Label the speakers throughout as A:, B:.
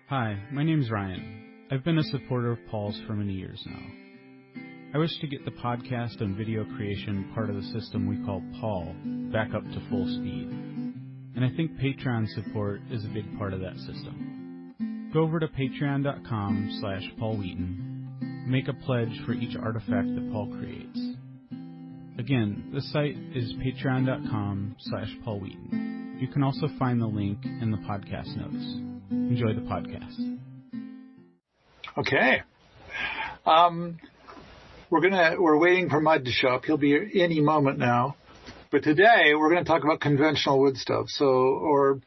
A: Hi, my name's Ryan. I've been a supporter of Paul's for many years now. I wish to get the podcast and video creation part of the system we call Paul back up to full speed. And I think Patreon support is a big part of that system. Go over to patreon.com/Paul Wheaton. Make a pledge for each artifact that Paul creates. Again, the site is patreon.com/Paul Wheaton. You can also find the link in the podcast notes. Enjoy the podcast.
B: Okay. We're waiting for Mud to show up. He'll be here any moment now. But today we're going to talk about conventional wood stoves, or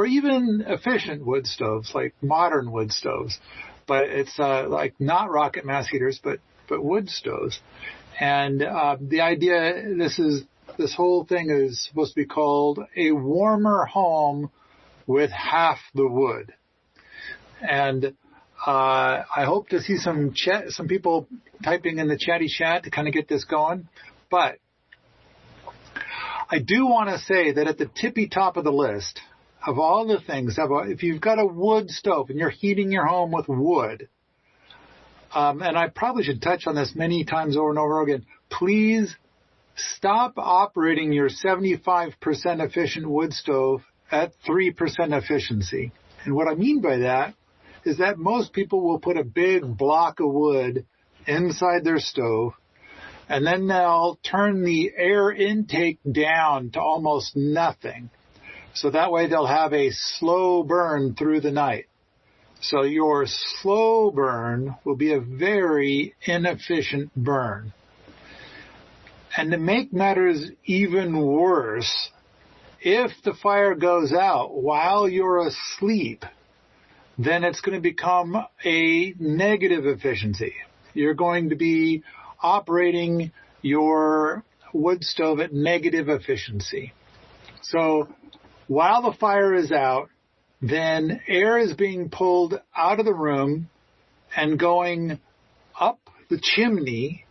B: even efficient wood stoves, like modern wood stoves. But it's like not rocket mass heaters, but wood stoves. And the idea, this whole thing is supposed to be called a warmer home with half the wood. And I hope to see some people typing in the chatty chat to kind of get this going. But I do want to say that at the tippy top of the list of all the things, if you've got a wood stove and you're heating your home with wood, and I probably should touch on this many times over and over again, please stop operating your 75% efficient wood stove at 3% efficiency. And what I mean by that is that most people will put a big block of wood inside their stove, and then they'll turn the air intake down to almost nothing. So that way they'll have a slow burn through the night. So your slow burn will be a very inefficient burn. And to make matters even worse, if the fire goes out while you're asleep, then it's going to become a negative efficiency. You're going to be operating your wood stove at negative efficiency. So while the fire is out, then air is being pulled out of the room and going up the chimney.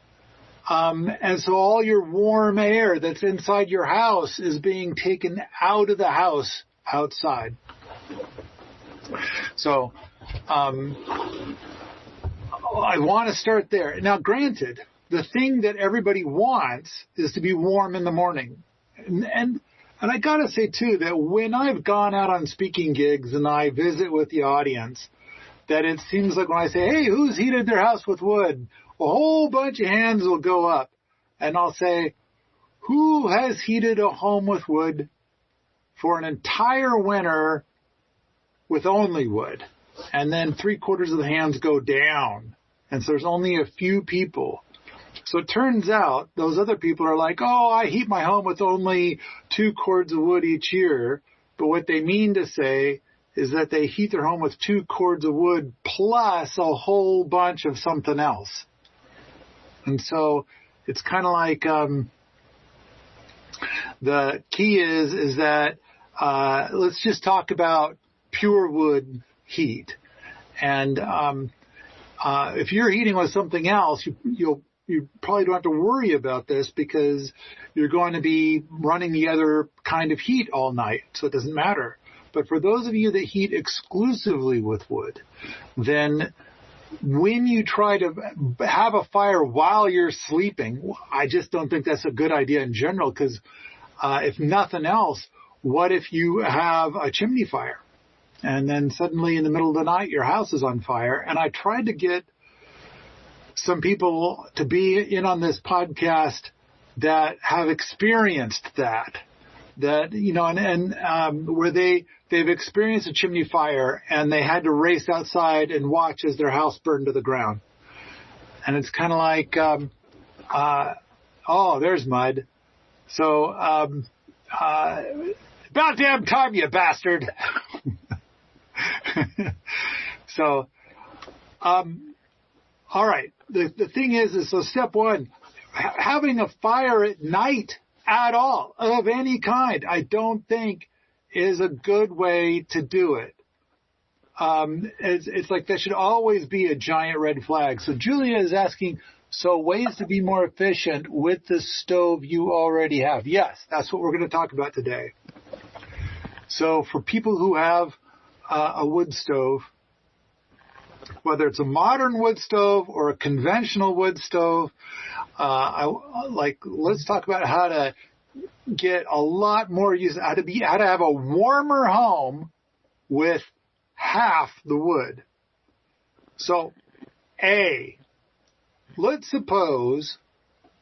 B: And so all your warm air that's inside your house is being taken out of the house outside. So I want to start there. Now, granted, the thing that everybody wants is to be warm in the morning. And I got to say, too, that when I've gone out on speaking gigs and I visit with the audience, that it seems like when I say, hey, who's heated their house with wood? A whole bunch of hands will go up. And I'll say, who has heated a home with wood for an entire winter with only wood? And then 3/4 of the hands go down. And so there's only a few people. So it turns out those other people are like, oh, I heat my home with only 2 cords of wood each year. But what they mean to say is that they heat their home with 2 cords of wood plus a whole bunch of something else. And so it's kind of like the key is that let's just talk about pure wood heat. And if you're heating with something else, you probably don't have to worry about this because you're going to be running the other kind of heat all night, so it doesn't matter. But for those of you that heat exclusively with wood, then when you try to have a fire while you're sleeping, I just don't think that's a good idea in general because if nothing else, what if you have a chimney fire? And then suddenly in the middle of the night, your house is on fire. And I tried to get some people to be in on this podcast that have experienced that where they've experienced a chimney fire and they had to race outside and watch as their house burned to the ground. And it's kind of like, oh, there's Mud. So, about damn time, you bastard. So, all right. The thing is so step one, having a fire at night at all of any kind, I don't think is a good way to do it. It's like that should always be a giant red flag. So Julia is asking, so ways to be more efficient with the stove you already have. Yes, that's what we're going to talk about today. So for people who have a wood stove, whether it's a modern wood stove or a conventional wood stove. Let's talk about how to get a lot more use, how to have a warmer home with half the wood. So, let's suppose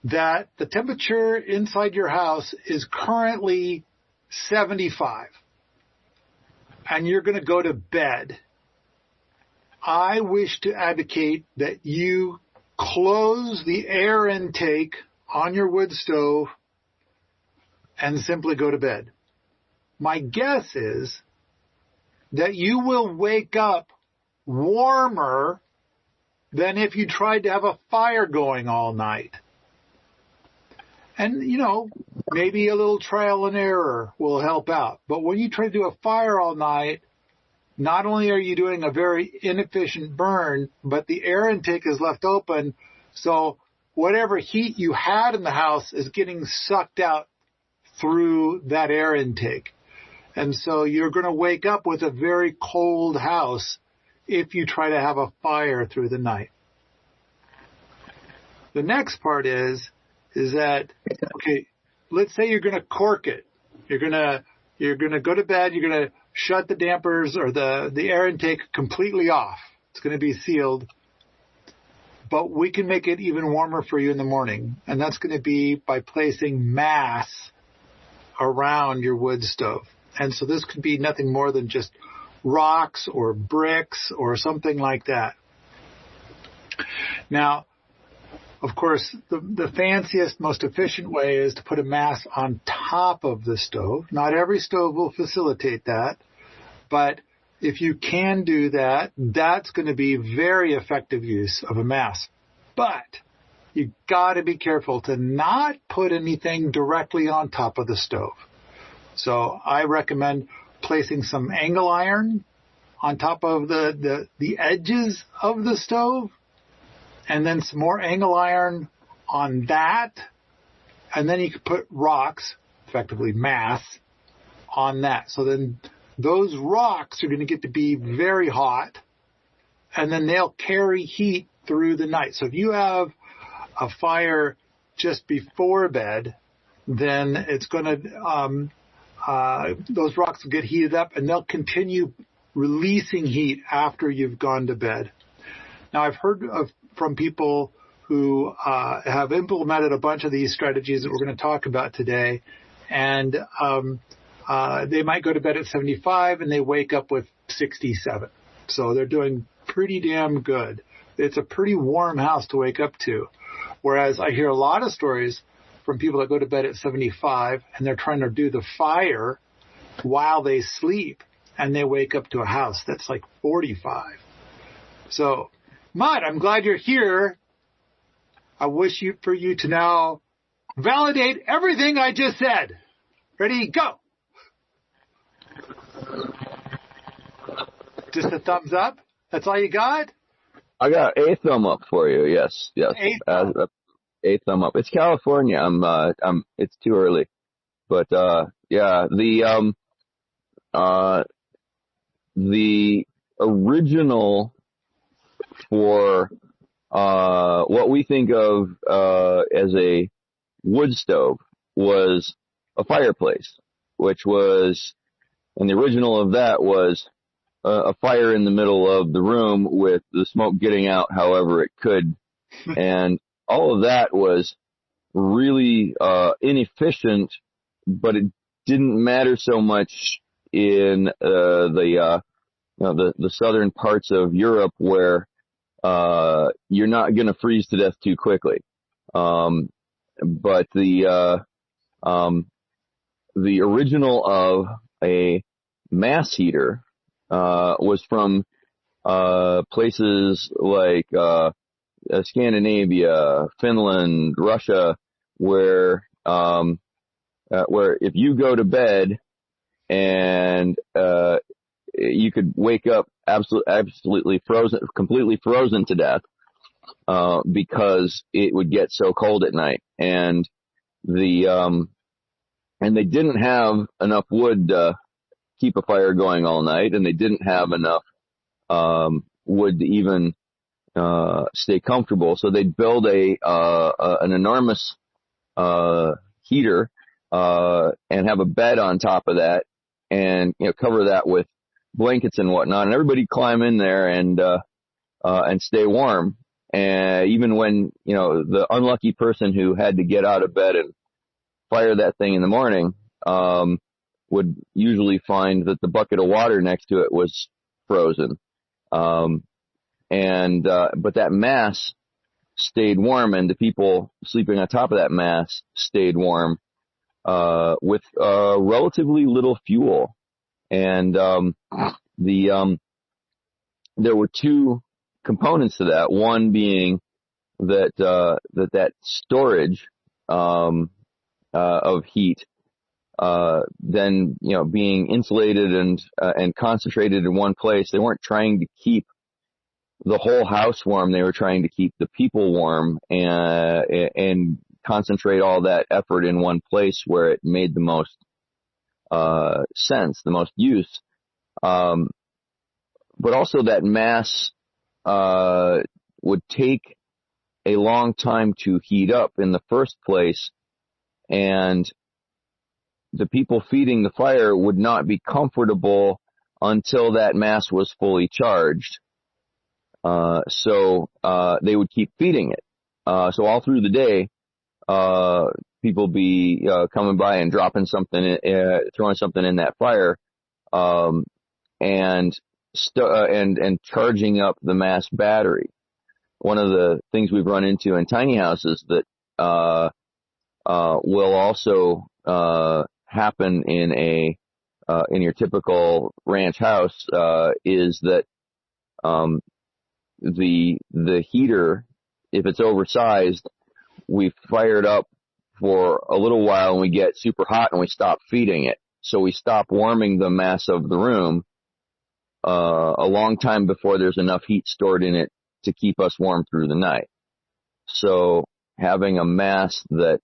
B: that the temperature inside your house is currently 75 and you're going to go to bed. I wish to advocate that you close the air intake on your wood stove and simply go to bed. My guess is that you will wake up warmer than if you tried to have a fire going all night. And, maybe a little trial and error will help out. But when you try to do a fire all night, not only are you doing a very inefficient burn, but the air intake is left open. So whatever heat you had in the house is getting sucked out through that air intake. And so you're going to wake up with a very cold house if you try to have a fire through the night. The next part is that, okay, let's say you're going to cork it. You're going to go to bed. You're going to shut the dampers or the air intake completely off. It's going to be sealed. But we can make it even warmer for you in the morning. And that's going to be by placing mass around your wood stove. And so this could be nothing more than just rocks or bricks or something like that. Now, of course, the fanciest, most efficient way is to put a mass on top of the stove. Not every stove will facilitate that, but if you can do that, that's going to be very effective use of a mass. But you got to be careful to not put anything directly on top of the stove. So I recommend placing some angle iron on top of the edges of the stove, and then some more angle iron on that, and then you could put rocks, effectively mass, on that. So then those rocks are going to get to be very hot, and then they'll carry heat through the night. So if you have a fire just before bed, then it's going to those rocks will get heated up, and they'll continue releasing heat after you've gone to bed. Now, I've heard from people who have implemented a bunch of these strategies that we're going to talk about today, and they might go to bed at 75 and they wake up with 67. So they're doing pretty damn good. It's a pretty warm house to wake up to. Whereas I hear a lot of stories from people that go to bed at 75 and they're trying to do the fire while they sleep, and they wake up to a house that's like 45. So, Mud, I'm glad you're here. I wish for you to now validate everything I just said. Ready, go. Just a thumbs up? That's all you got?
C: I got a thumb up for you. Yes. A thumb up. It's California. It's too early, but yeah. The original for what we think of as a wood stove was a fireplace, which was, and the original of that was a fire in the middle of the room with the smoke getting out however it could. And all of that was really inefficient, but it didn't matter so much in the southern parts of Europe where you're not going to freeze to death too quickly. But the original of a mass heater was from places like Scandinavia, Finland, Russia, where if you go to bed and you could wake up absolutely frozen, completely frozen to death, because it would get so cold at night, and they didn't have enough wood to keep a fire going all night, and they didn't have enough would even stay comfortable. So they'd build an enormous heater and have a bed on top of that, and cover that with blankets and whatnot, and everybody climb in there and stay warm. And even when the unlucky person who had to get out of bed and fire that thing in the morning would usually find that the bucket of water next to it was frozen. But that mass stayed warm, and the people sleeping on top of that mass stayed warm with relatively little fuel. And there were two components to that. One being that storage of heat, then being insulated and concentrated in one place. They weren't trying to keep the whole house warm. They were trying to keep the people warm and concentrate all that effort in one place where it made the most sense, the most use. But also that mass would take a long time to heat up in the first place, and the people feeding the fire would not be comfortable until that mass was fully charged. So they would keep feeding it. So all through the day, people be coming by and dropping something, throwing something in that fire, and charging up the mass battery. One of the things we've run into in tiny houses that will also happen in your typical ranch house is that the heater, if it's oversized, we fire it up for a little while and we get super hot and we stop feeding it. So we stop warming the mass of the room a long time before there's enough heat stored in it to keep us warm through the night. So having a mass that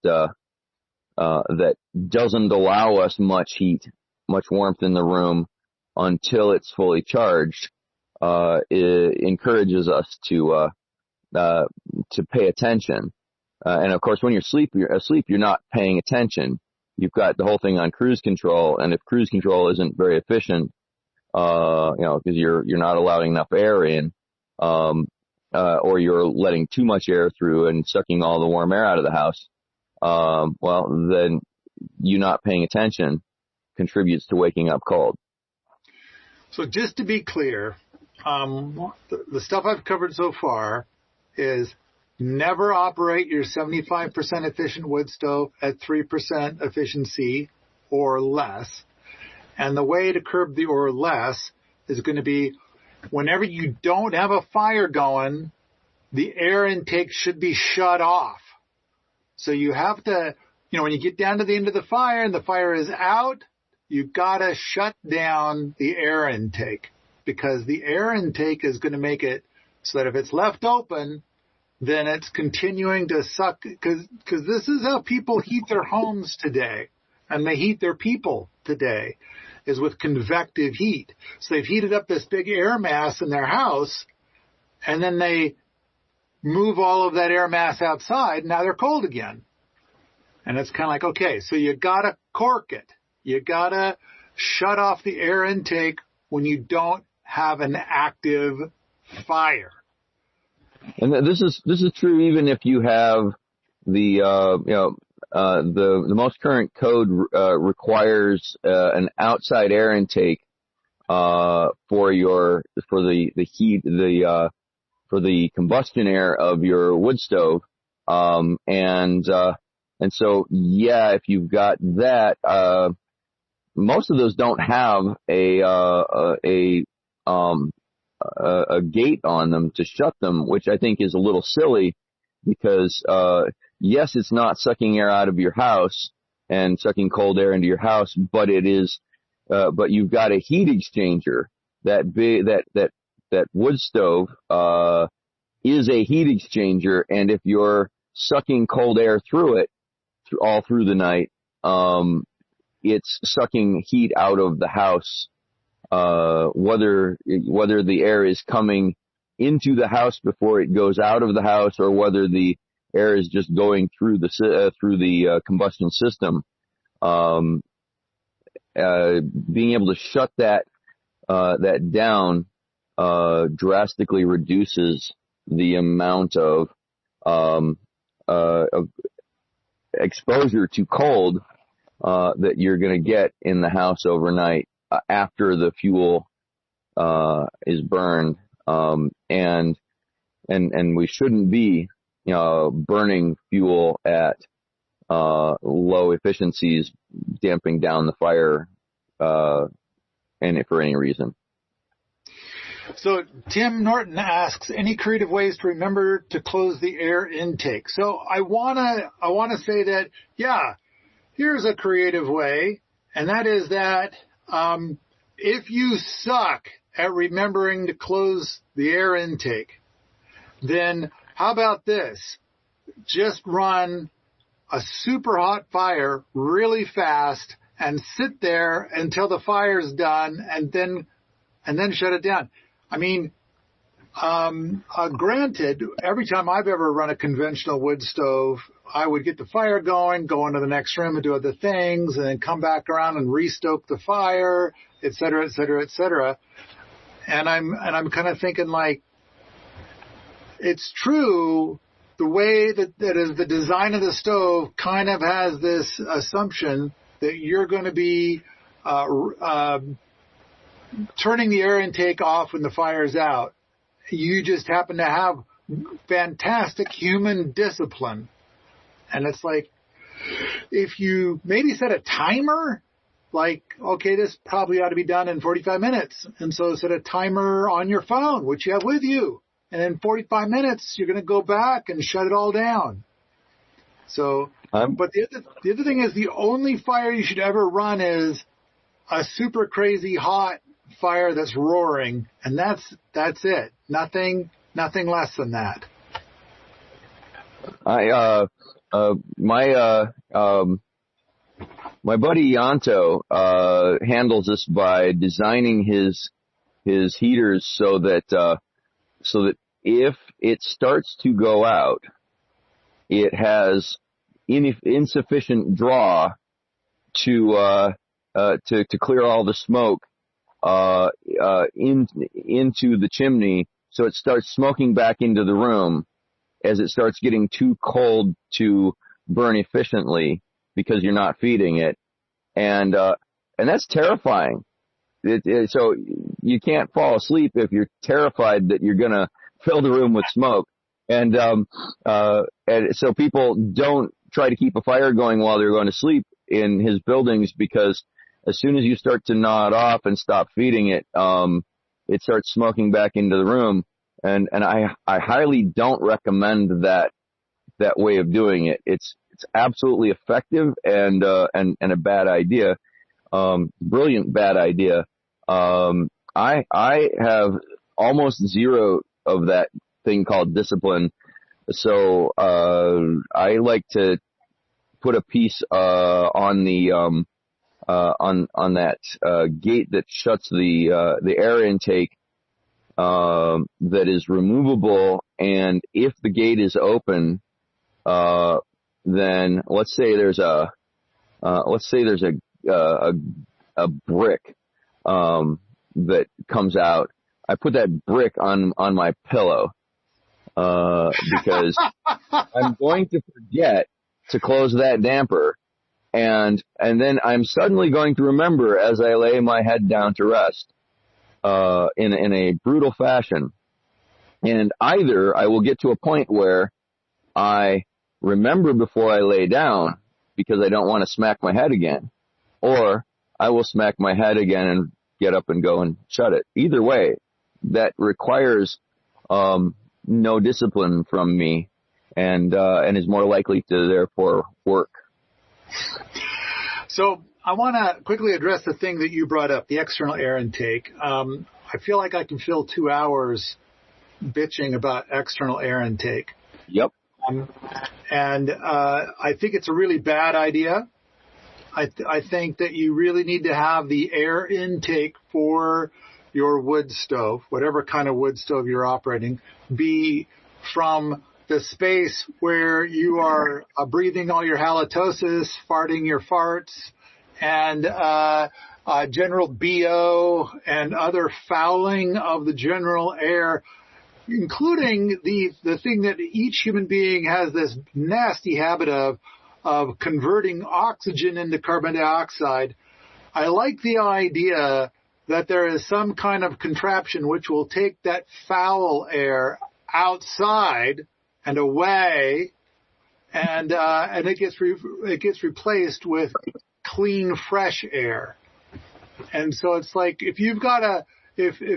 C: doesn't allow us much heat, much warmth in the room until it's fully charged, it encourages us to pay attention. And of course, when you're asleep, you're not paying attention. You've got the whole thing on cruise control, and if cruise control isn't very efficient, because you're not allowing enough air in, or you're letting too much air through and sucking all the warm air out of the house, well, then you not paying attention contributes to waking up cold.
B: So just to be clear, the stuff I've covered so far is never operate your 75% efficient wood stove at 3% efficiency or less. And the way to curb the or less is going to be whenever you don't have a fire going, the air intake should be shut off. So you have to, when you get down to the end of the fire and the fire is out, you've got to shut down the air intake, because the air intake is going to make it so that if it's left open, then it's continuing to suck, because this is how people heat their homes today, and they heat their people today, is with convective heat. So they've heated up this big air mass in their house, and then they move all of that air mass outside, and now they're cold again. And it's kind of like, okay, so you got to cork it. You got to shut off the air intake when you don't have an active fire.
C: And this is true even if you have the most current code requires an outside air intake for the heat for the combustion air of your wood stove, and so if you've got that, most of those don't have a gate on them to shut them, which I think is a little silly, because yes, it's not sucking air out of your house and sucking cold air into your house, but it is. But you've got a heat exchanger. That wood stove is a heat exchanger, and if you're sucking cold air through it all through the night, it's sucking heat out of the house, whether the air is coming into the house before it goes out of the house, or whether the air is just going through the combustion system. Being able to shut that down drastically reduces the amount of exposure to cold that you're going to get in the house overnight after the fuel is burned. And we shouldn't be burning fuel at low efficiencies, damping down the fire and for any reason.
B: So Tim Norton asks, any creative ways to remember to close the air intake? So I wanna say that, yeah, here's a creative way, and that is that if you suck at remembering to close the air intake, then how about this? Just run a super hot fire really fast and sit there until the fire's done, and then shut it down. I mean, granted, every time I've ever run a conventional wood stove, I would get the fire going, go into the next room and do other things, and then come back around and restoke the fire, et cetera, et cetera, et cetera. And I'm kind of thinking, like, it's true, the way that is the design of the stove kind of has this assumption that you're going to be turning the air intake off when the fire's out. You just happen to have fantastic human discipline. And it's like, if you maybe set a timer, like, okay, this probably ought to be done in 45 minutes. And so set a timer on your phone, which you have with you. And in 45 minutes, you're going to go back and shut it all down. So, but the other thing is, the only fire you should ever run is a super crazy hot fire that's roaring, and that's it. Nothing less than that.
C: My buddy Yanto handles this by designing his heaters so that if it starts to go out, it has insufficient draw to clear all the smoke into the chimney, so it starts smoking back into the room as it starts getting too cold to burn efficiently because you're not feeding it, and that's terrifying. So you can't fall asleep if you're terrified that you're gonna fill the room with smoke, and so people don't try to keep a fire going while they're going to sleep in his buildings, because as soon as you start to gnaw it off and stop feeding it, it starts smoking back into the room. And I highly don't recommend that way of doing it. It's absolutely effective and a bad idea. Brilliant bad idea. I have almost zero of that thing called discipline. So, I like to put a piece, on the, on that, gate that shuts the air intake, that is removable. And if the gate is open, then let's say there's a brick, that comes out. I put that brick on my pillow, because I'm going to forget to close that damper, and then I'm suddenly going to remember as I lay my head down to rest, in a brutal fashion. And either I will get to a point where I remember before I lay down because I don't want to smack my head again, or I will smack my head again and get up and go and shut it. Either way, that requires no discipline from me, and is more likely to therefore work.
B: So I want to quickly address the thing that you brought up, the external air intake. I feel like I can fill 2 hours bitching about external air intake.
C: Yep.
B: And I think it's a really bad idea. I think that you really need to have the air intake for your wood stove, whatever kind of wood stove you're operating, be from the space where you are breathing all your halitosis, farting your farts, and general BO and other fouling of the general air, including the thing that each human being has this nasty habit of converting oxygen into carbon dioxide. I like the idea that there is some kind of contraption which will take that foul air outside and away, and it gets replaced with clean, fresh air. And so it's like if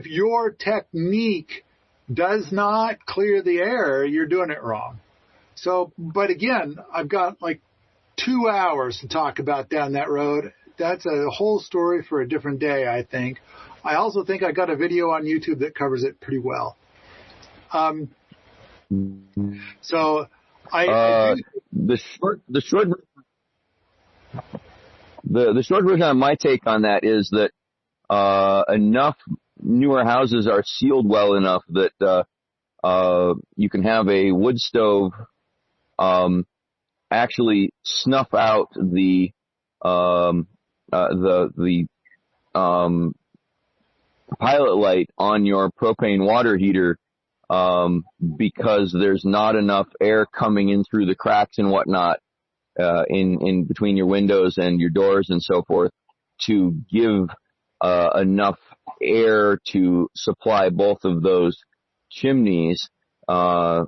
B: your technique does not clear the air, you're doing it wrong. So, but again, I've got like 2 hours to talk about down that road. That's a whole story for a different day, I think. I also think I got a video on YouTube that covers it pretty well. So
C: the short version of my take on that is that enough newer houses are sealed well enough that you can have a wood stove actually snuff out the pilot light on your propane water heater because there's not enough air coming in through the cracks and whatnot in between your windows and your doors and so forth to give enough air to supply both of those chimneys. And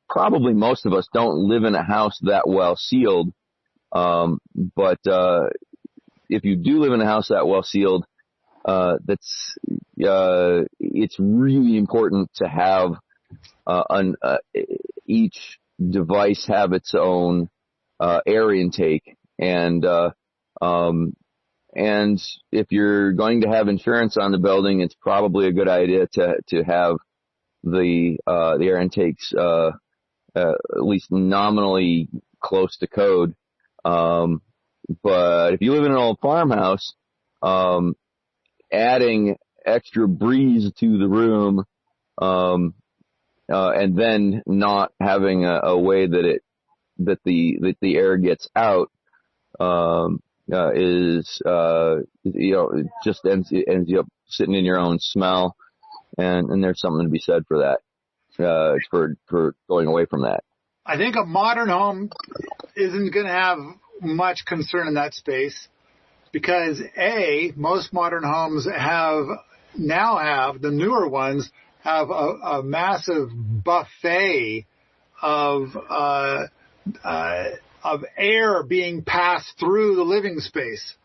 C: probably most of us don't live in a house that well sealed. But if you do live in a house that well sealed, it's really important to have each device have its own air intake, and if you're going to have insurance on the building, it's probably a good idea to have the air intakes at least nominally close to code. But if you live in an old farmhouse, adding extra breeze to the room, and then not having a way that the air gets out, is it just ends you up sitting in your own smell, and there's something to be said for that, for going away from that.
B: I think a modern home isn't going to have much concern in that space because most modern homes now have the newer ones have a massive buffet of air being passed through the living space.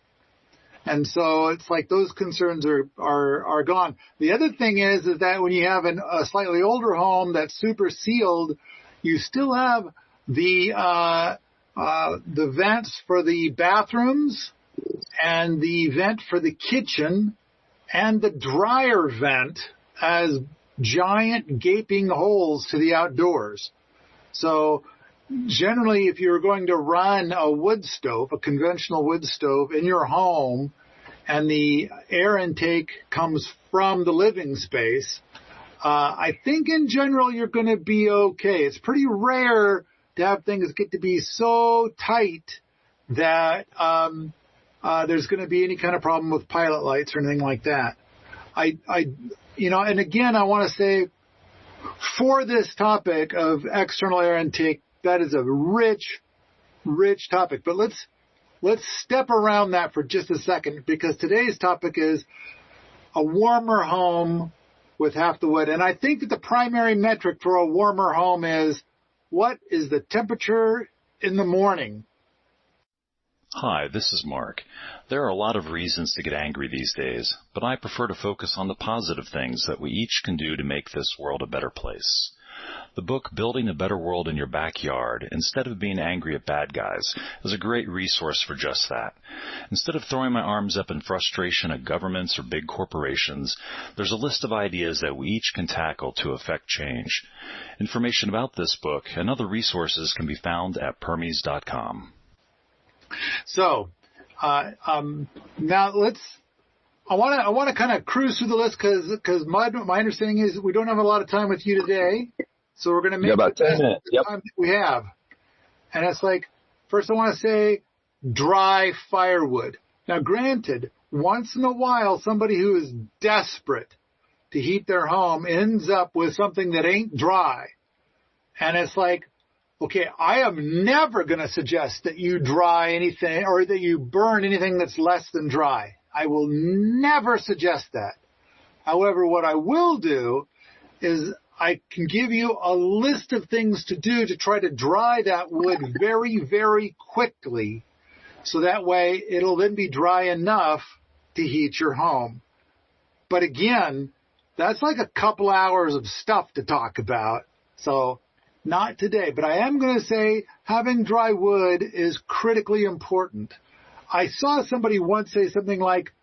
B: And so it's like those concerns are gone. The other thing is that when you have a slightly older home that's super sealed, you still have the vents for the bathrooms and the vent for the kitchen and the dryer vent as giant gaping holes to the outdoors. So generally, if you're going to run a wood stove, a conventional wood stove in your home, and the air intake comes from the living space, I think in general you're going to be okay. It's pretty rare to have things get to be so tight that there's going to be any kind of problem with pilot lights or anything like that. And again, I want to say for this topic of external air intake, that is a rich topic. But let's step around that for just a second, because today's topic is a warmer home with half the wood. And I think that the primary metric for a warmer home is what is the temperature in the morning?
D: Hi, this is Mark. There are a lot of reasons to get angry these days, but I prefer to focus on the positive things that we each can do to make this world a better place. The book, Building a Better World in Your Backyard, Instead of Being Angry at Bad Guys, is a great resource for just that. Instead of throwing my arms up in frustration at governments or big corporations, there's a list of ideas that we each can tackle to affect change. Information about this book and other resources can be found at permies.com.
B: So, now I want to kind of cruise through the list because my understanding is we don't have a lot of time with you today, so we're going to make
C: about 10 minutes.
B: The time that we have. And it's like, first I want to say dry firewood. Now, granted, once in a while, somebody who is desperate to heat their home ends up with something that ain't dry, and it's like, okay, I am never going to suggest that you dry anything or that you burn anything that's less than dry. I will never suggest that. However, what I will do is I can give you a list of things to do to try to dry that wood very, very quickly. So that way it'll then be dry enough to heat your home. But again, that's like a couple hours of stuff to talk about. So not today, but I am going to say having dry wood is critically important. I saw somebody once say something like,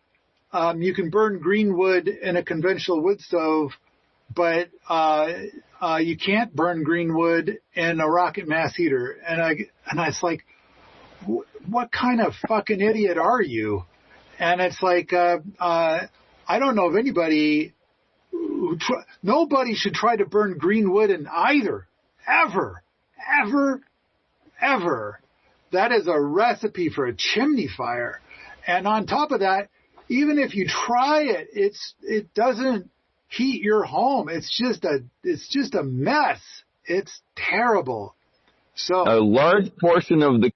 B: you can burn green wood in a conventional wood stove, but you can't burn green wood in a rocket mass heater. And I was like, what kind of fucking idiot are you? And it's like, I don't know of anybody, nobody should try to burn green wood in either, ever. That is a recipe for a chimney fire. And on top of that, even if you try it, it doesn't heat your home. It's just a mess. It's terrible. So
C: a large portion of the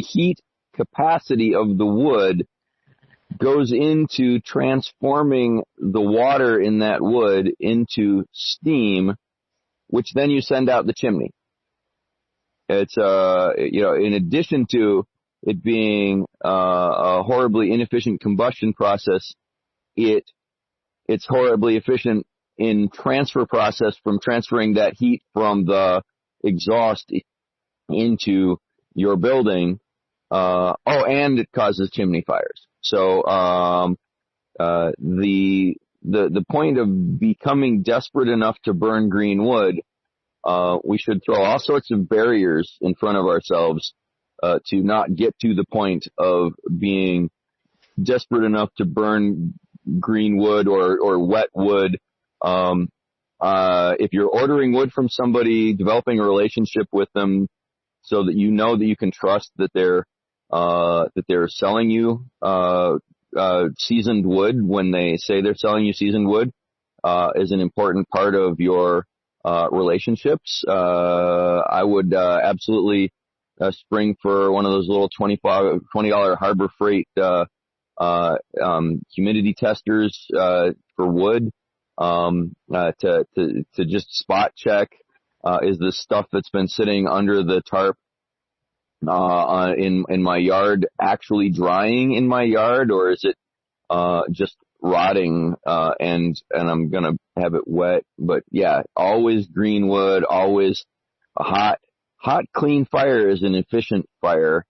C: heat capacity of the wood goes into transforming the water in that wood into steam, which then you send out the chimney. It's in addition to it being a horribly inefficient combustion process, it's horribly efficient in transfer process from transferring that heat from the exhaust into your building. And it causes chimney fires. So the point of becoming desperate enough to burn green wood, we should throw all sorts of barriers in front of ourselves to not get to the point of being desperate enough to burn green wood or wet wood. If you're ordering wood from somebody, developing a relationship with them so that you know that you can trust that they're selling you seasoned wood when they say they're selling you seasoned wood is an important part of your relationships. I would absolutely spring for one of those little $20 Harbor Freight humidity testers for wood to just spot check. Is the stuff that's been sitting under the tarp in my yard actually drying in my yard, or is it just rotting and I'm gonna have it wet? But yeah, always green wood, always a hot clean fire is an efficient fire,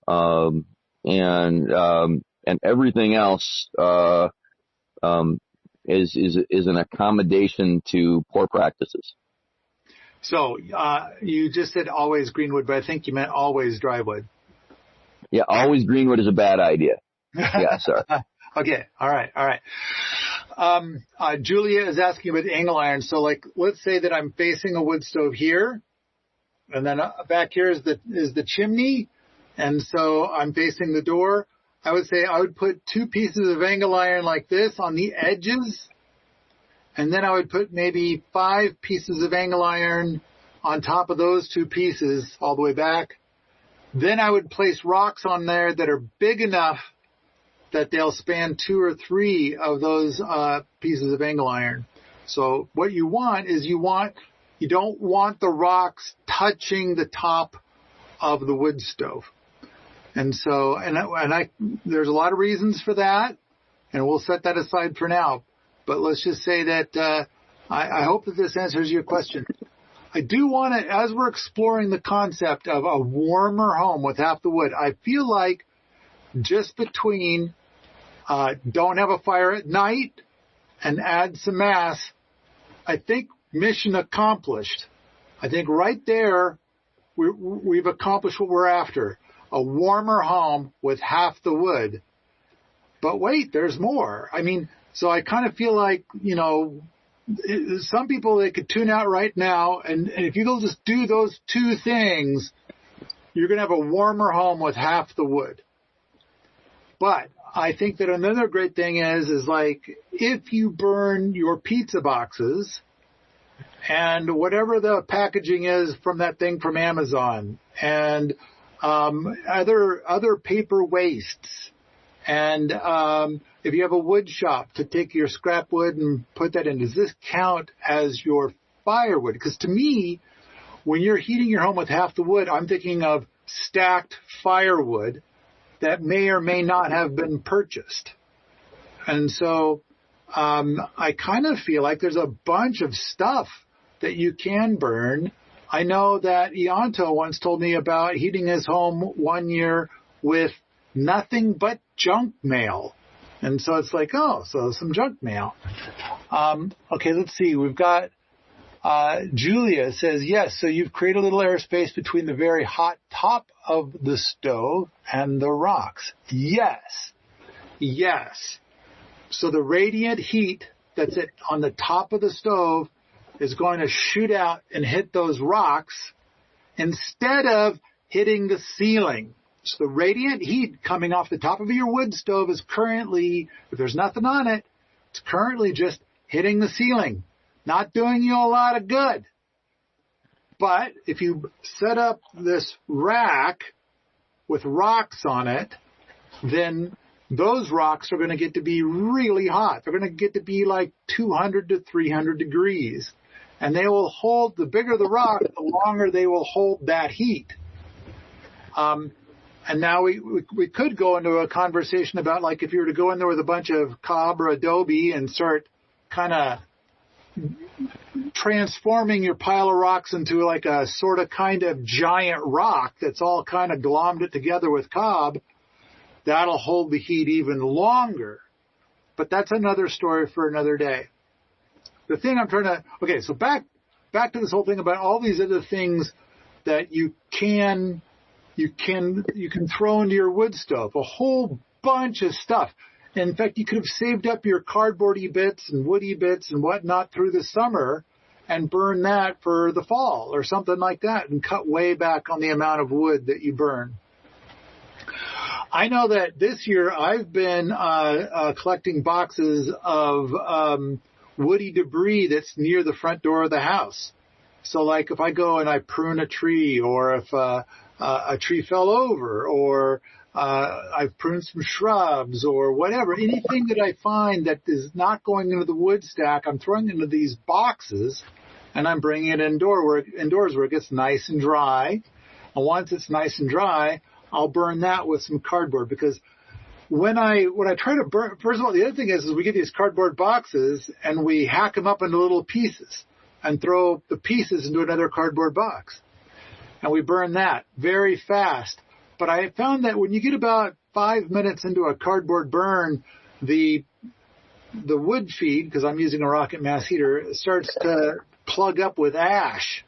C: and everything else is an accommodation to poor practices.
B: So you just said always green wood, but I think you meant always dry wood.
C: Yeah, always green wood is a bad idea. Yeah, sorry.
B: Okay, all right. Julia is asking about angle iron. So, like, let's say that I'm facing a wood stove here, and then back here is the chimney, and so I'm facing the door. I would say I would put 2 pieces of angle iron like this on the edges. And then I would put maybe 5 pieces of angle iron on top of those 2 pieces all the way back. Then I would place rocks on there that are big enough that they'll span 2 or 3 of those pieces of angle iron. So what you want is you don't want the rocks touching the top of the wood stove. And so, there's a lot of reasons for that, and we'll set that aside for now. But let's just say that I hope that this answers your question. I do want to, as we're exploring the concept of a warmer home with half the wood, I feel like just between don't have a fire at night and add some mass, I think mission accomplished. I think right there we've accomplished what we're after. A warmer home with half the wood. But wait, there's more. I mean, so I kind of feel like, some people, they could tune out right now, and if you'll just do those two things, you're going to have a warmer home with half the wood. But I think that another great thing is like, if you burn your pizza boxes and whatever the packaging is from that thing from Amazon, and other paper wastes, and if you have a wood shop to take your scrap wood and put that in, does this count as your firewood? Because to me, when you're heating your home with half the wood, I'm thinking of stacked firewood that may or may not have been purchased. And so I kind of feel like there's a bunch of stuff that you can burn. I know that Ianto once told me about heating his home one year with nothing but junk mail. And so it's like, so some junk mail. Okay, let's see. We've got Julia says, yes, so you've created a little airspace between the very hot top of the stove and the rocks. Yes. So the radiant heat that's on the top of the stove is going to shoot out and hit those rocks instead of hitting the ceiling. So the radiant heat coming off the top of your wood stove is currently, if there's nothing on it, it's currently just hitting the ceiling, not doing you a lot of good. But if you set up this rack with rocks on it, then those rocks are going to get to be really hot. They're going to get to be like 200 to 300 degrees. And they will hold, the bigger the rock, the longer they will hold that heat. And now we could go into a conversation about, like, if you were to go in there with a bunch of cob or adobe and start kind of transforming your pile of rocks into like a sort of kind of giant rock that's all kind of glommed it together with cob, that'll hold the heat even longer. But that's another story for another day. The thing I'm trying to, okay, so back to this whole thing about all these other things that you can throw into your wood stove, a whole bunch of stuff. In fact, you could have saved up your cardboardy bits and woody bits and whatnot through the summer and burn that for the fall or something like that and cut way back on the amount of wood that you burn. I know that this year I've been collecting boxes of woody debris that's near the front door of the house. So like if I go and I prune a tree, or if a tree fell over, or I've pruned some shrubs or whatever, anything that I find that is not going into the wood stack, I'm throwing into these boxes and I'm bringing it indoors where it gets nice and dry. And once it's nice and dry, I'll burn that with some cardboard, because when I try to burn, first of all, the other thing is we get these cardboard boxes and we hack them up into little pieces and throw the pieces into another cardboard box. And we burn that very fast. But I found that when you get about 5 minutes into a cardboard burn, the wood feed, because I'm using a rocket mass heater, starts to plug up with ash,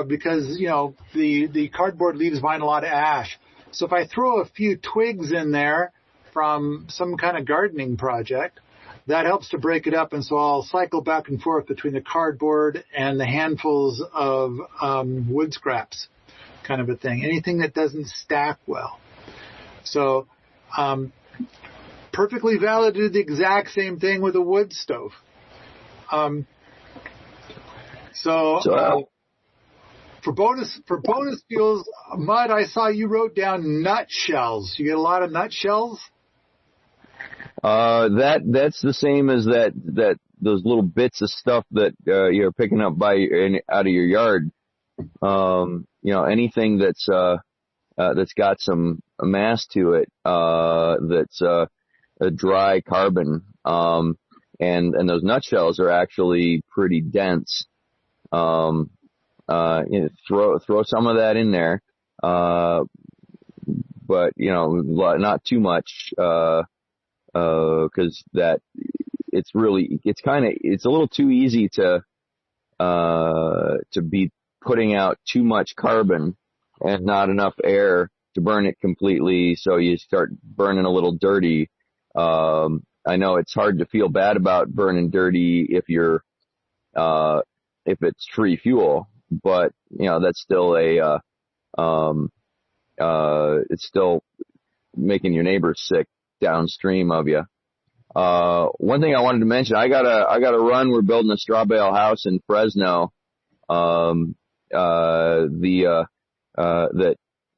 B: because, the cardboard leaves behind a lot of ash. So if I throw a few twigs in there from some kind of gardening project, that helps to break it up. And so I'll cycle back and forth between the cardboard and the handfuls of wood scraps, kind of a thing. Anything that doesn't stack well. So perfectly valid to do the exact same thing with a wood stove. For bonus fuels, Mud, I saw you wrote down nutshells. You get a lot of nutshells?
C: That's the same as that those little bits of stuff that you're picking up out of your yard. Anything that's got some mass to it, that's a dry carbon, and those nutshells are actually pretty dense. Throw some of that in there, but not too much, because it's a little too easy to be putting out too much carbon and not enough air to burn it completely. So you start burning a little dirty. I know it's hard to feel bad about burning dirty if it's free fuel, but that's still it's still making your neighbors sick downstream of you. One thing I wanted to mention, I got a run. We're building a straw bale house in Fresno, that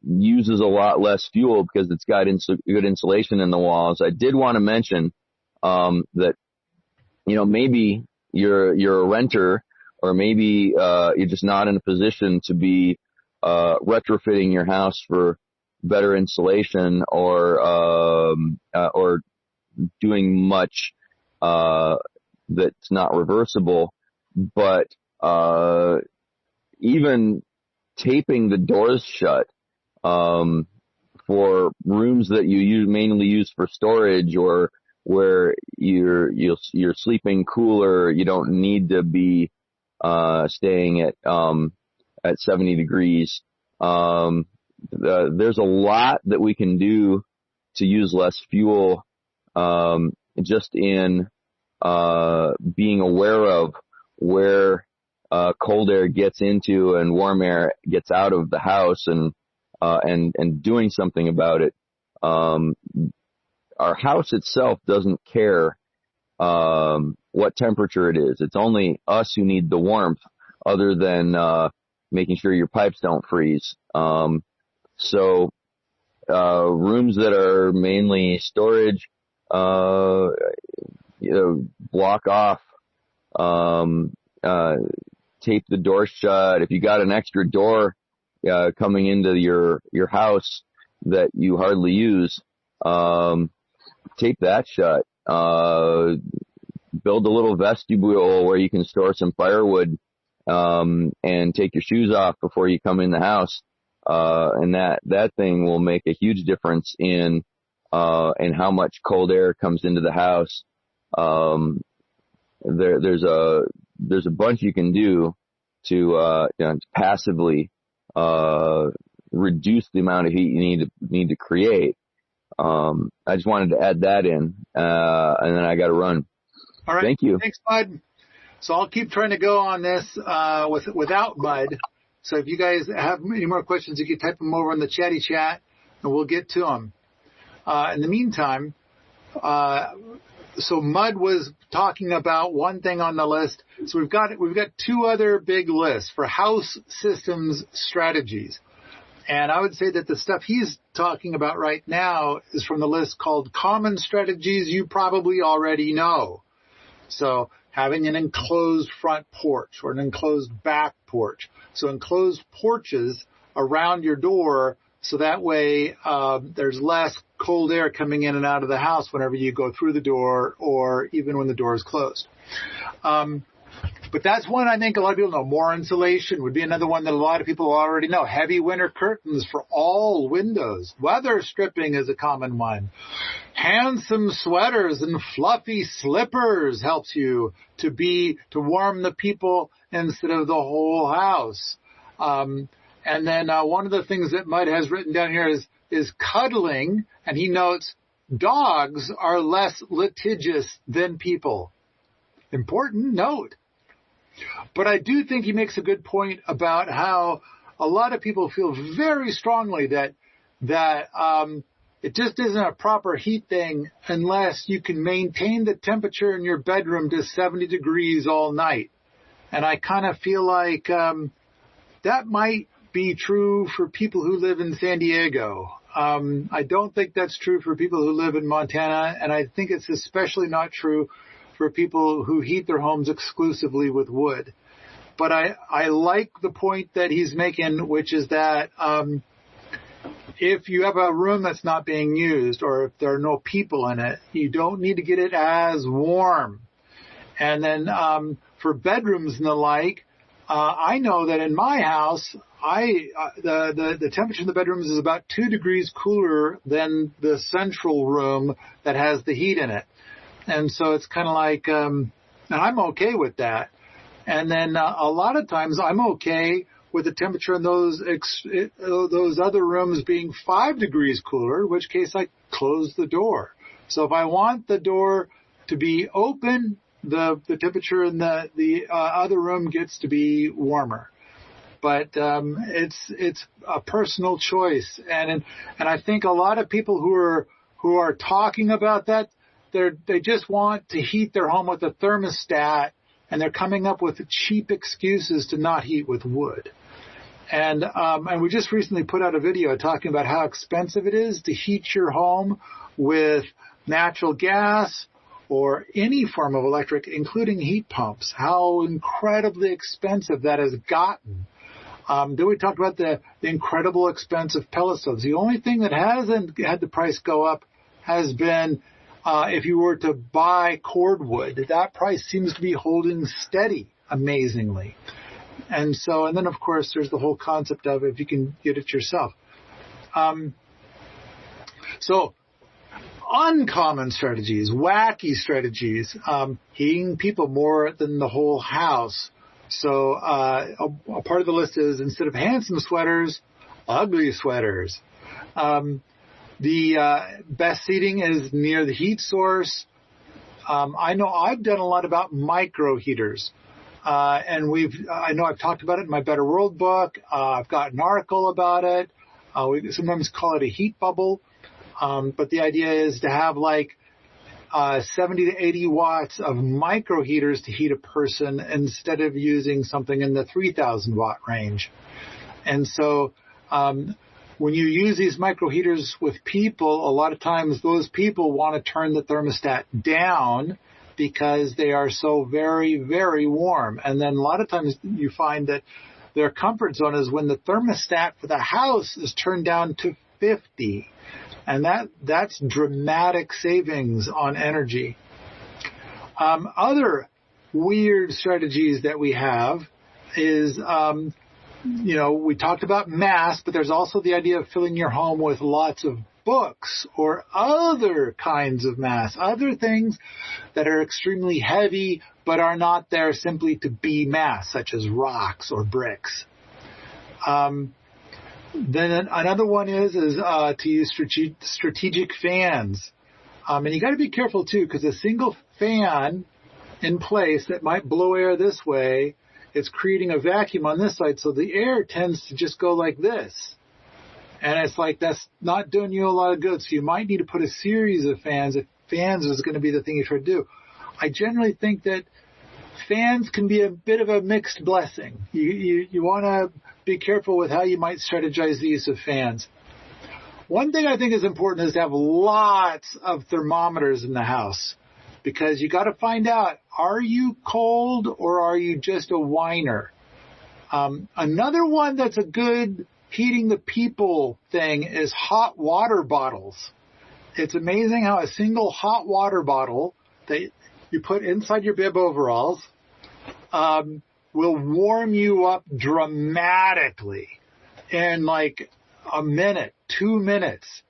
C: uses a lot less fuel because it's got good insulation in the walls. I did want to mention, that, maybe you're a renter, or maybe, you're just not in a position to be, retrofitting your house for better insulation or doing much, that's not reversible, but, even taping the doors shut, for rooms that you mainly use for storage, or where you're sleeping cooler, you don't need to be staying at 70 degrees. There's a lot that we can do to use less fuel, just in being aware of where cold air gets into and warm air gets out of the house, and doing something about it. Our house itself doesn't care what temperature it is. It's only us who need the warmth, other than making sure your pipes don't freeze. So rooms that are mainly storage, block off, tape the door shut. If you got an extra door coming into your house that you hardly use, tape that shut. Build a little vestibule where you can store some firewood, and take your shoes off before you come in the house. And that thing will make a huge difference in how much cold air comes into the house. There's a bunch you can do to passively reduce the amount of heat you need to create. I just wanted to add that in, and then I got to run.
B: All right.
C: Thank you.
B: Thanks, Bud. So I'll keep trying to go on this without Bud. So if you guys have any more questions, you can type them over in the chatty chat, and we'll get to them. In the meantime, so Mud was talking about one thing on the list. So we've got two other big lists for house systems strategies. And I would say that the stuff he's talking about right now is from the list called Common Strategies You Probably Already Know. So having an enclosed front porch or an enclosed back porch. So enclosed porches around your door, so that way there's less cold air coming in and out of the house whenever you go through the door, or even when the door is closed. But that's one I think a lot of people know. More insulation would be another one that a lot of people already know. Heavy winter curtains for all windows. Weather stripping is a common one. Handsome sweaters and fluffy slippers helps you to warm the people instead of the whole house. And then one of the things that Mud has written down here is cuddling, and he notes dogs are less litigious than people. Important note. But I do think he makes a good point about how a lot of people feel very strongly that it just isn't a proper heat thing unless you can maintain the temperature in your bedroom to 70 degrees all night. And I kind of feel like that might be true for people who live in San Diego. I don't think that's true for people who live in Montana, and I think it's especially not true for people who heat their homes exclusively with wood. But I like the point that he's making, which is that if you have a room that's not being used, or if there are no people in it, you don't need to get it as warm. And then for bedrooms and the like, I know that in my house, the temperature in the bedrooms is about 2 degrees cooler than the central room that has the heat in it. And so it's kind of like, and I'm okay with that. And then a lot of times I'm okay with the temperature in those other rooms being 5 degrees cooler, in which case I close the door. So if I want the door to be open, the temperature in the other room gets to be warmer. But it's a personal choice, and I think a lot of people who are talking about that, they just want to heat their home with a thermostat, and they're coming up with cheap excuses to not heat with wood. And we just recently put out a video talking about how expensive it is to heat your home with natural gas or any form of electric, including heat pumps, how incredibly expensive that has gotten. Then we talked about the incredible expense of pellet stoves. The only thing that hasn't had the price go up has been if you were to buy cordwood. That price seems to be holding steady, amazingly. And then, of course, there's the whole concept of if you can get it yourself. So uncommon strategies, wacky strategies, heating people more than the whole house. So a part of the list is, instead of handsome sweaters, ugly sweaters. The best seating is near the heat source. I know I've done a lot about micro heaters. And I know I've talked about it in my Better World book. I've got an article about it. We sometimes call it a heat bubble. But the idea is to have 70 to 80 watts of micro heaters to heat a person instead of using something in the 3,000 watt range. And so when you use these micro heaters with people, a lot of times those people want to turn the thermostat down because they are so very, very warm. And then a lot of times you find that their comfort zone is when the thermostat for the house is turned down to 50. And that's dramatic savings on energy. Other weird strategies that we have is, we talked about mass, but there's also the idea of filling your home with lots of books or other kinds of mass, other things that are extremely heavy but are not there simply to be mass, such as rocks or bricks. Then another one is to use strategic fans. And you got to be careful, too, because a single fan in place that might blow air this way, it's creating a vacuum on this side, so the air tends to just go like this. And it's that's not doing you a lot of good. So you might need to put a series of fans if fans is going to be the thing you try to do. I generally think that fans can be a bit of a mixed blessing. You want to be careful with how you might strategize the use of fans. One thing I think is important is to have lots of thermometers in the house, because you got to find out, are you cold or are you just a whiner? Another one that's a good heating the people thing is hot water bottles. It's amazing how a single hot water bottle that you put inside your bib overalls will warm you up dramatically in a minute, 2 minutes.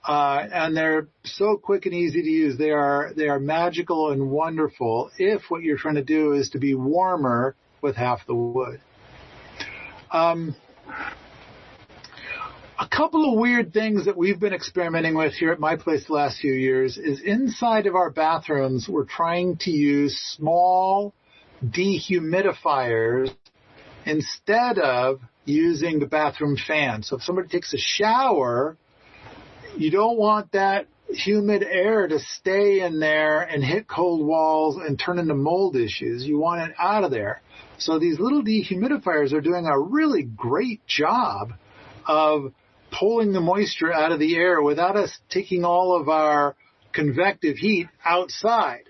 B: And they're so quick and easy to use. They are magical and wonderful if what you're trying to do is to be warmer with half the wood. A couple of weird things that we've been experimenting with here at my place the last few years is inside of our bathrooms, we're trying to use small dehumidifiers instead of using the bathroom fan. So if somebody takes a shower, you don't want that humid air to stay in there and hit cold walls and turn into mold issues. You want it out of there. So these little dehumidifiers are doing a really great job of pulling the moisture out of the air without us taking all of our convective heat outside.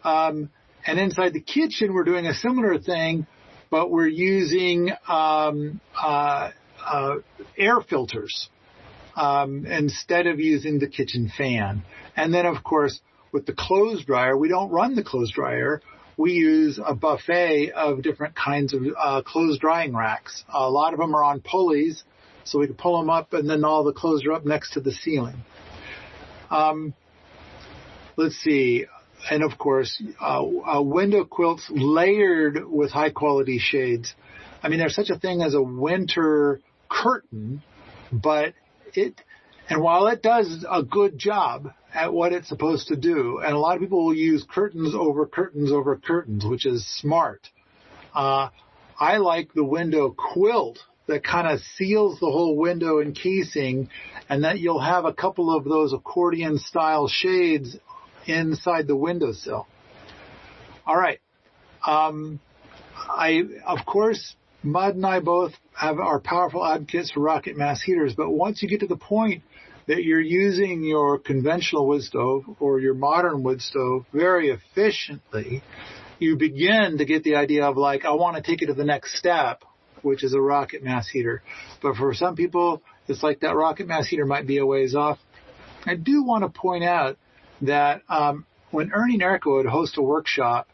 B: And inside the kitchen, we're doing a similar thing, but we're using air filters instead of using the kitchen fan. And then, of course, with the clothes dryer, we don't run the clothes dryer. We use a buffet of different kinds of clothes drying racks. A lot of them are on pulleys, so we can pull them up, and then all the clothes are up next to the ceiling. Let's see. And, of course, window quilts layered with high-quality shades. I mean, there's such a thing as a winter curtain, but And while it does a good job at what it's supposed to do, and a lot of people will use curtains over curtains over curtains, which is smart. I like the window quilt that kind of seals the whole window encasing, and that you'll have a couple of those accordion-style shades inside the windowsill. All right. Of course, Mud and I both are powerful advocates for rocket mass heaters, but once you get to the point that you're using your conventional wood stove or your modern wood stove very efficiently, you begin to get the idea of like, I want to take it to the next step, which is a rocket mass heater. But for some people, it's like that rocket mass heater might be a ways off. I do want to point out that when Ernie and Erica would host a workshop,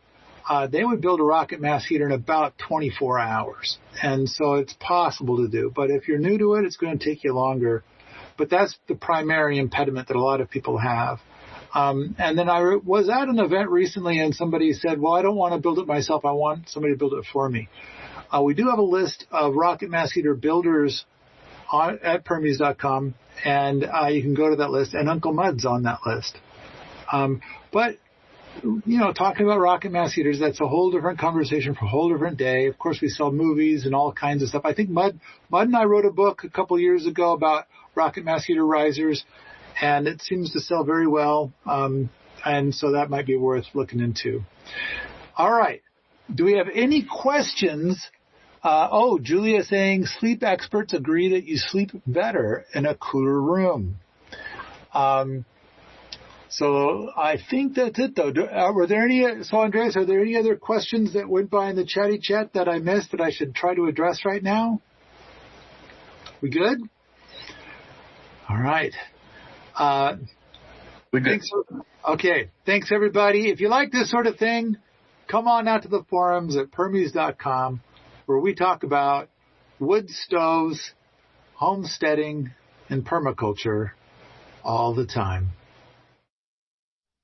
B: they would build a rocket mass heater in about 24 hours. And so it's possible to do. But if you're new to it, it's going to take you longer. But that's the primary impediment that a lot of people have. And then I was at an event recently and somebody said, well, I don't want to build it myself. I want somebody to build it for me. We do have a list of rocket mass heater builders at Permies.com, and you can go to that list, and Uncle Mud's on that list. But, talking about rocket mass heaters, that's a whole different conversation for a whole different day. Of course, we sell movies and all kinds of stuff. I think Mud and I wrote a book a couple of years ago about rocket mass heater risers, and it seems to sell very well, and so that might be worth looking into. All right. Do we have any questions? Julia saying sleep experts agree that you sleep better in a cooler room. So I think that's it, though. Andreas, are there any other questions that went by in the chatty chat that I missed that I should try to address right now? We good? All right.
C: We good.
B: Okay. Thanks, everybody. If you like this sort of thing, come on out to the forums at Permies.com, where we talk about wood stoves, homesteading, and permaculture all the time.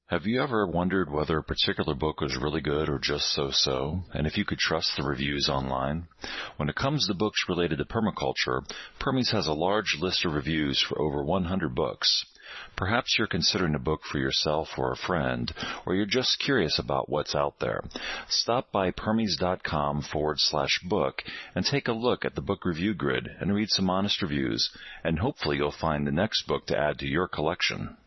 D: Have you ever wondered whether a particular book was really good or just so-so, and if you could trust the reviews online? When it comes to books related to permaculture, Permies has a large list of reviews for over 100 books. Perhaps you're considering a book for yourself or a friend, or you're just curious about what's out there. Stop by Permies.com/book and take a look at the book review grid and read some honest reviews, and hopefully you'll find the next book to add to your collection.